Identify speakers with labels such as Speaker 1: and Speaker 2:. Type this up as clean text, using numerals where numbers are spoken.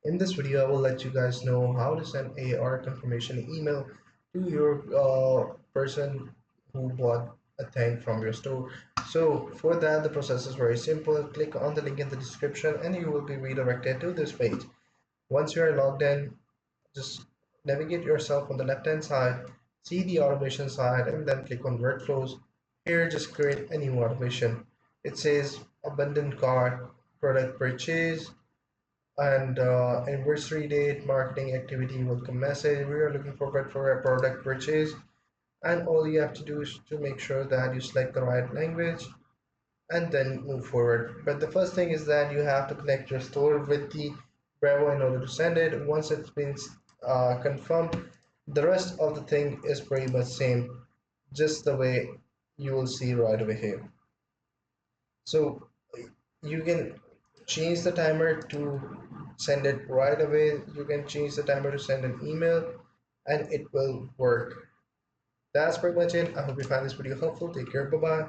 Speaker 1: In this video, I will let you guys know how to send a order confirmation email to your person who bought a thing from your store. So for that, the process is very simple. Click on the link in the description and you will be redirected to this page. Once you are logged in, just navigate yourself on the left hand side, see the automation side, and then click on workflows. Here, just create a new automation. It says abandoned cart, product purchase, and anniversary date, marketing activity, welcome message. We are looking forward for a product purchase, and all you have to do is to make sure that you select the right language and then move forward. But the first thing is that you have to connect your store with the Brevo in order to send it. Once it's been confirmed, the rest of the thing is pretty much same, just the way you will see right over here. So you can change the timer to send it right away. You can change the timer to send an email and it will work. That's pretty much it. I hope you find this video helpful. Take care. Bye bye.